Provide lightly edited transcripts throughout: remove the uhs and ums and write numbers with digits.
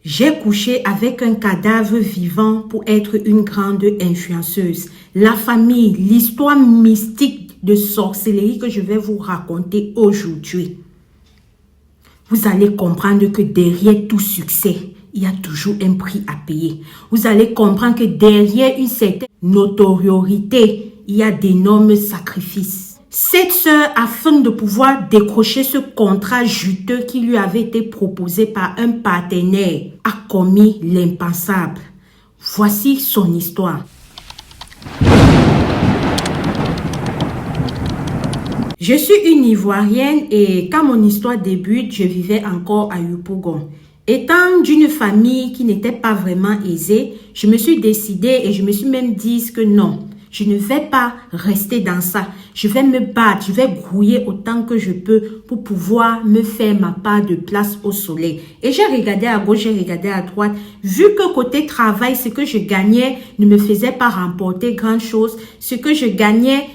J'ai couché avec un cadavre vivant pour être une grande influenceuse. La famille, l'histoire mystique de sorcellerie que je vais vous raconter aujourd'hui. Vous allez comprendre que derrière tout succès, il y a toujours un prix à payer. Vous allez comprendre que derrière une certaine notoriété, il y a d'énormes sacrifices. Cette sœur, afin de pouvoir décrocher ce contrat juteux qui lui avait été proposé par un partenaire, a commis l'impensable. Voici son histoire. Je suis une Ivoirienne et quand mon histoire débute, je vivais encore à Yopougon. Étant d'une famille qui n'était pas vraiment aisée, je me suis décidée et je me suis même dit que non, je ne vais pas rester dans ça. Je vais me battre, je vais grouiller autant que je peux pour pouvoir me faire ma part de place au soleil. Et j'ai regardé à gauche, j'ai regardé à droite. Vu que côté travail, ce que je gagnais ne me faisait pas remporter grand chose. Ce que je gagnais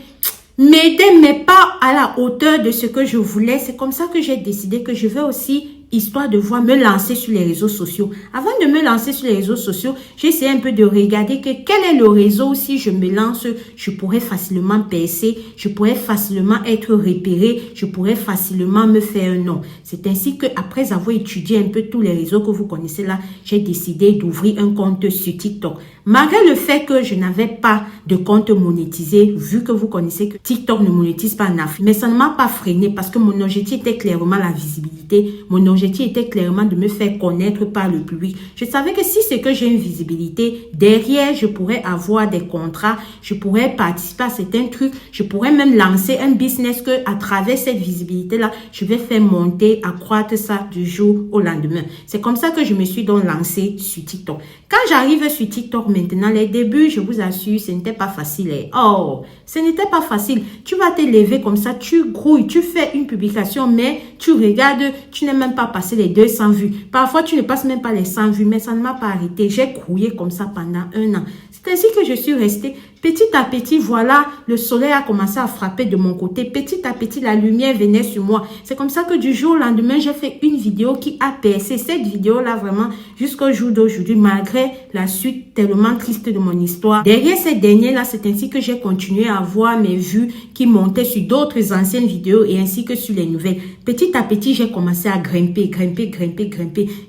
m'aidait, mais pas à la hauteur de ce que je voulais. C'est comme ça que j'ai décidé que je vais aussi, histoire de voir, me lancer sur les réseaux sociaux. Avant de me lancer sur les réseaux sociaux, j'ai essayé un peu de regarder que quel est le réseau où si je me lance, je pourrais facilement percer, je pourrais facilement être repéré, je pourrais facilement me faire un nom. C'est ainsi que après avoir étudié un peu tous les réseaux que vous connaissez là, j'ai décidé d'ouvrir un compte sur TikTok. Malgré le fait que je n'avais pas de compte monétisé, vu que vous connaissez que TikTok ne monétise pas en Afrique, mais ça ne m'a pas freiné parce que mon objectif était clairement la visibilité. Mon objectif était clairement de me faire connaître par le public. Je savais que si c'est que j'ai une visibilité, derrière, je pourrais avoir des contrats, je pourrais participer à certains trucs, je pourrais même lancer un business que à travers cette visibilité-là, je vais faire monter, accroître ça du jour au lendemain. C'est comme ça que je me suis donc lancée sur TikTok. Quand j'arrive sur TikTok maintenant, les débuts, je vous assure, ce n'était pas facile. Oh, ce n'était pas facile. Tu vas te lever comme ça, tu grouilles, tu fais une publication, mais tu regardes, tu n'es même pas passé les 200 vues. Parfois, tu ne passes même pas les 100 vues, mais ça ne m'a pas arrêté. J'ai grouillé comme ça pendant 1 an. C'est ainsi que je suis restée. Petit à petit, voilà, le soleil a commencé à frapper de mon côté. Petit à petit, la lumière venait sur moi. C'est comme ça que du jour au lendemain, j'ai fait une vidéo qui a percé. Cette vidéo-là, vraiment, jusqu'au jour d'aujourd'hui, malgré la suite tellement triste de mon histoire. Derrière cette dernière-là, c'est ainsi que j'ai continué à voir mes vues qui montaient sur d'autres anciennes vidéos et ainsi que sur les nouvelles. Petit à petit, j'ai commencé à grimper.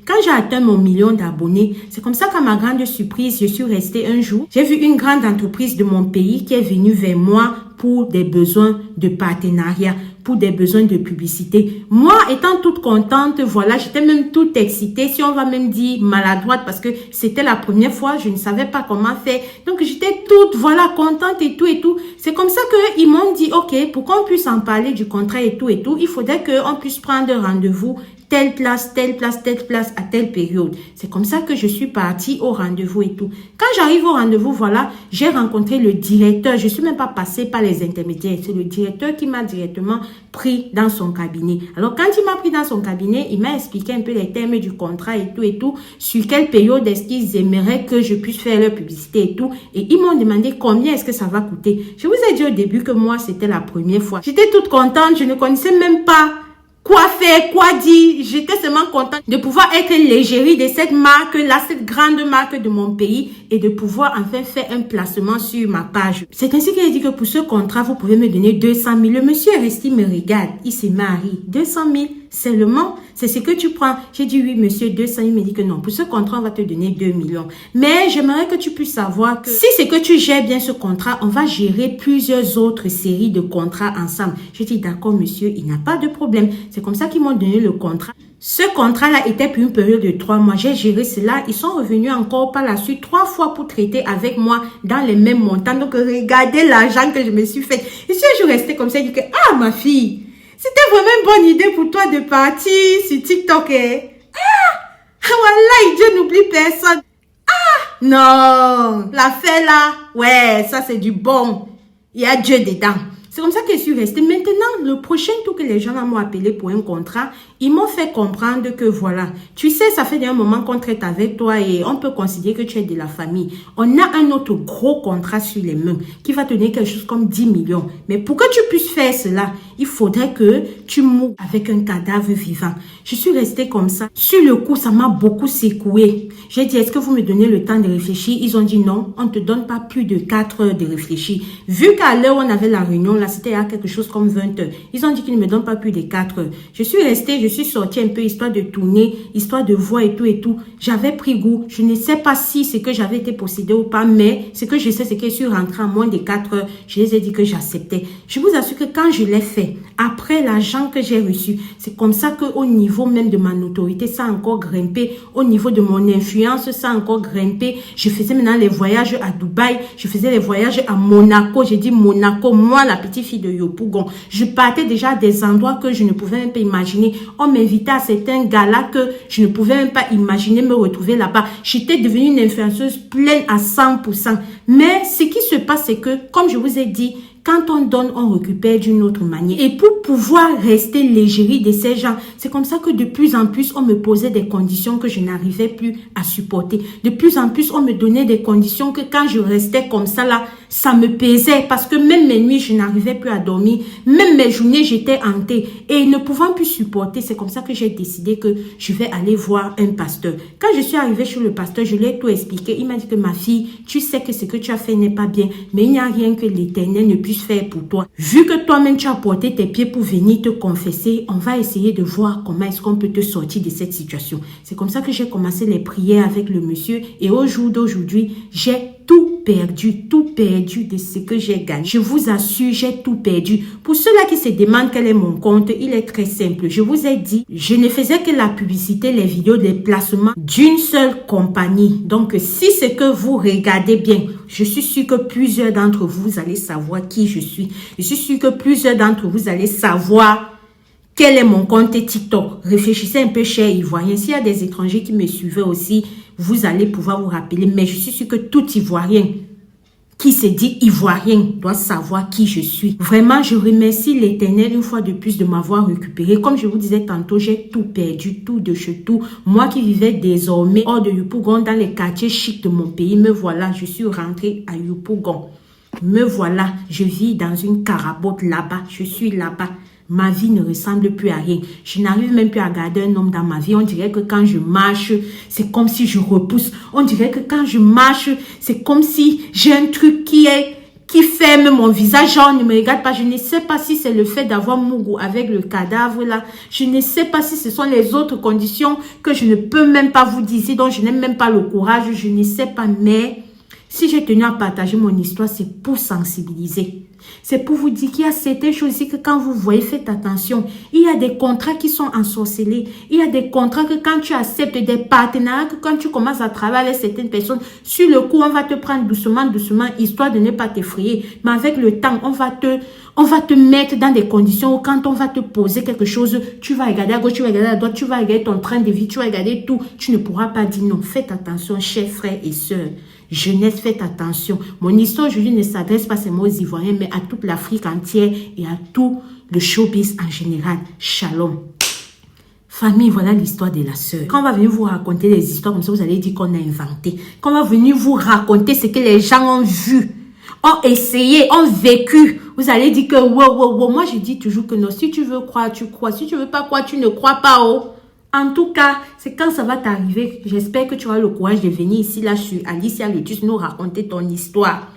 Quand j'ai atteint mon 1 million d'abonnés, c'est comme ça qu'à ma grande surprise, je suis restée un jour. J'ai vu une grande entreprise de mon pays qui est venue vers moi pour des besoins de partenariat, pour des besoins de publicité. Moi, étant toute contente, voilà, j'étais même toute excitée, si on va même dire maladroite, parce que c'était la première fois, je ne savais pas comment faire. Donc, j'étais toute, voilà, contente et tout. C'est comme ça qu'ils m'ont dit, OK, pour qu'on puisse en parler du contrat et tout, il faudrait qu'on puisse prendre rendez-vous telle place, à telle période. C'est comme ça que je suis partie au rendez-vous et tout. Quand j'arrive au rendez-vous, voilà, j'ai rencontré le directeur. Je suis même pas passée par les intermédiaires. C'est le directeur qui m'a directement pris dans son cabinet. Alors, quand il m'a pris dans son cabinet, il m'a expliqué un peu les termes du contrat et tout, sur quelle période est-ce qu'ils aimeraient que je puisse faire leur publicité et tout. Et ils m'ont demandé combien est-ce que ça va coûter. Je vous ai dit au début que moi, c'était la première fois. J'étais toute contente. Je ne connaissais même pas quoi faire, quoi dire. J'étais seulement contente de pouvoir être l'égérie de cette marque-là, cette grande marque de mon pays et de pouvoir enfin faire un placement sur ma page. C'est ainsi qu'il a dit que pour ce contrat, vous pouvez me donner 200 000. Le monsieur est resté, me regarde, il se marie. 200 000 seulement, c'est ce que tu prends. J'ai dit oui, monsieur, 200 000. Il me dit que non, pour ce contrat, on va te donner 2 millions. Mais j'aimerais que tu puisses savoir que si c'est que tu gères bien ce contrat, on va gérer plusieurs autres séries de contrats ensemble. Je dis d'accord, monsieur, il n'y a pas de problème. C'est comme ça qu'ils m'ont donné le contrat. Ce contrat-là était pour une période de 3 mois. J'ai géré cela. Ils sont revenus encore par la suite 3 fois pour traiter avec moi dans les mêmes montants. Donc, regardez l'argent que je me suis fait. Et si je restais comme ça, je dis que, ah, ma fille, c'était vraiment une bonne idée pour toi de partir sur TikTok. Voilà, Dieu n'oublie personne. Non, l'affaire là, ouais, ça c'est du bon. Il y a Dieu dedans. C'est comme ça que je suis restée. Maintenant, le prochain tour que les gens m'ont appelé pour un contrat, Ils m'ont fait comprendre que voilà, tu sais, ça fait un moment qu'on traite avec toi et on peut considérer que tu es de la famille. On a un autre gros contrat sur les mains qui va te donner quelque chose comme 10 millions. Mais pour que tu puisses faire cela, il faudrait que tu mourres avec un cadavre vivant. Je suis restée comme ça. Sur le coup, ça m'a beaucoup secoué. J'ai dit, est-ce que vous me donnez le temps de réfléchir? Ils ont dit non, on ne te donne pas plus de 4 heures de réfléchir. Vu qu'à l'heure où on avait la réunion, là, c'était à quelque chose comme 20 heures. Ils ont dit qu'ils ne me donnent pas plus de 4 heures. Je suis restée, je suis sortie un peu, histoire de tourner, histoire de voir et tout et tout. J'avais pris goût. Je ne sais pas si c'est que j'avais été possédée ou pas, mais ce que je sais, c'est que je suis rentrée en moins de 4 heures. Je les ai dit que j'acceptais. Je vous assure que quand je l'ai fait, après l'argent que j'ai reçu, c'est comme ça qu'au niveau même de ma notoriété, ça a encore grimpé. Au niveau de mon influence, ça a encore grimpé. Je faisais maintenant les voyages à Dubaï. Je faisais les voyages à Monaco. J'ai dit Monaco, moi, la petite fille de Yopougon. Je partais déjà à des endroits que je ne pouvais même pas imaginer. On m'invitait à certains galas que je ne pouvais même pas imaginer me retrouver là-bas. J'étais devenue une influenceuse pleine à 100%. Mais ce qui se passe, c'est que, comme je vous ai dit, quand on donne, on récupère d'une autre manière. Et pour pouvoir rester l'égérie de ces gens, c'est comme ça que de plus en plus, on me posait des conditions que je n'arrivais plus à supporter. De plus en plus, on me donnait des conditions que quand je restais comme ça là, ça me pesait. Parce que même mes nuits, je n'arrivais plus à dormir. Même mes journées, j'étais hantée. Et ne pouvant plus supporter, c'est comme ça que j'ai décidé que je vais aller voir un pasteur. Quand je suis arrivée chez le pasteur, je lui ai tout expliqué. Il m'a dit que ma fille, tu sais que ce que tu as fait n'est pas bien. Mais il n'y a rien que l'Éternel ne puisse faire pour toi. Vu que toi-même tu as porté tes pieds pour venir te confesser, on va essayer de voir comment est-ce qu'on peut te sortir de cette situation. C'est comme ça que j'ai commencé les prières avec le monsieur et au jour d'aujourd'hui, j'ai tout perdu de ce que j'ai gagné. Je vous assure, j'ai tout perdu. Pour ceux-là qui se demandent quel est mon compte, il est très simple. Je vous ai dit, je ne faisais que la publicité, les vidéos, les placements d'une seule compagnie. Donc, si c'est que vous regardez bien, je suis sûre que plusieurs d'entre vous allez savoir qui je suis. Je suis sûre que plusieurs d'entre vous allez savoir quel est mon compte TikTok. Réfléchissez un peu, chers Ivoiriens. S'il y a des étrangers qui me suivaient aussi, vous allez pouvoir vous rappeler. Mais je suis sûre que tout Ivoirien qui se dit Ivoirien doit savoir qui je suis. Vraiment, je remercie l'Éternel une fois de plus de m'avoir récupéré. Comme je vous disais tantôt, j'ai tout perdu, tout de chez tout. Moi qui vivais désormais hors de Yopougon, dans les quartiers chics de mon pays, me voilà, je suis rentrée à Yopougon. Me voilà, je vis dans une carabote là-bas. Je suis là-bas. Ma vie ne ressemble plus à rien. Je n'arrive même plus à garder un homme dans ma vie. On dirait que quand je marche, c'est comme si je repousse. On dirait que quand je marche, c'est comme si j'ai un truc qui ferme mon visage. Genre, ne me regarde pas. Je ne sais pas si c'est le fait d'avoir Mougou avec le cadavre là. Je ne sais pas si ce sont les autres conditions que je ne peux même pas vous dire, dont je n'ai même pas le courage. Je ne sais pas, mais si j'ai tenu à partager mon histoire, c'est pour sensibiliser. C'est pour vous dire qu'il y a certaines choses ici que quand vous voyez, faites attention. Il y a des contrats qui sont ensorcelés. Il y a des contrats que quand tu acceptes, des partenariats, que quand tu commences à travailler avec certaines personnes, sur le coup, on va te prendre doucement, histoire de ne pas t'effrayer. Mais avec le temps, on va te mettre dans des conditions où quand on va te poser quelque chose, tu vas regarder à gauche, tu vas regarder à droite, tu vas regarder ton train de vie, tu vas regarder tout. Tu ne pourras pas dire non. Faites attention, chers frères et sœurs. Jeunesse, faites attention. Mon histoire aujourd'hui ne s'adresse pas seulement aux Ivoiriens, mais à toute l'Afrique entière et à tout le showbiz en général. Shalom. Famille, voilà l'histoire de la sœur. Quand on va venir vous raconter des histoires comme ça, vous allez dire qu'on a inventé. Quand on va venir vous raconter ce que les gens ont vu, ont essayé, ont vécu, vous allez dire que wow. Moi, je dis toujours que non. Si tu veux croire, tu crois. Si tu veux pas croire, tu ne crois pas. Oh. En tout cas, c'est quand ça va t'arriver. J'espère que tu auras le courage de venir ici, là, sur Alicia Lotus, nous raconter ton histoire.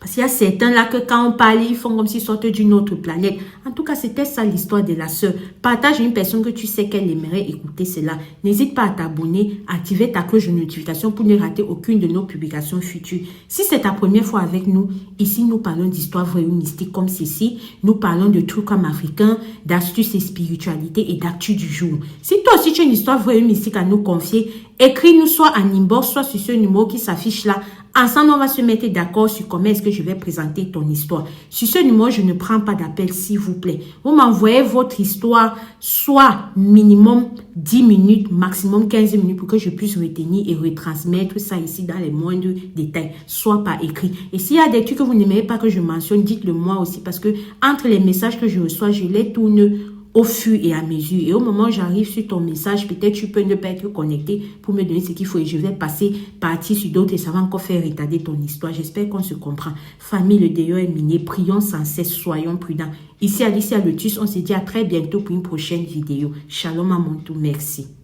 Parce qu'il y a certains là que quand on parle, ils font comme s'ils sortent d'une autre planète. En tout cas, c'était ça l'histoire de la sœur. Partage à une personne que tu sais qu'elle aimerait écouter cela. N'hésite pas à t'abonner, activer ta cloche de notification pour ne rater aucune de nos publications futures. Si c'est ta première fois avec nous, ici nous parlons d'histoires vraies ou mystiques comme ceci. Nous parlons de trucs comme africains, d'astuces et spiritualité et d'actu du jour. Si toi aussi tu as une histoire vraie ou mystique à nous confier, écris-nous soit en inbox, soit sur ce numéro qui s'affiche là. Ensemble, on va se mettre d'accord sur comment est-ce que je vais présenter ton histoire. Sur ce numéro, je ne prends pas d'appel, s'il vous plaît. Vous m'envoyez votre histoire, soit minimum 10 minutes, maximum 15 minutes pour que je puisse retenir et retransmettre ça ici dans les moindres détails, soit par écrit. Et s'il y a des trucs que vous n'aimez pas que je mentionne, dites-le moi aussi parce que entre les messages que je reçois, je les tourne au fur et à mesure. Et au moment où j'arrive sur ton message, peut-être tu peux ne pas être connecté pour me donner ce qu'il faut et je vais passer partir sur d'autres et ça va encore faire retarder ton histoire. J'espère qu'on se comprend. Famille, le deuil est miné. Prions sans cesse, soyons prudents. Ici Alicia Lotus, on se dit à très bientôt pour une prochaine vidéo. Shalom à mon tout, merci.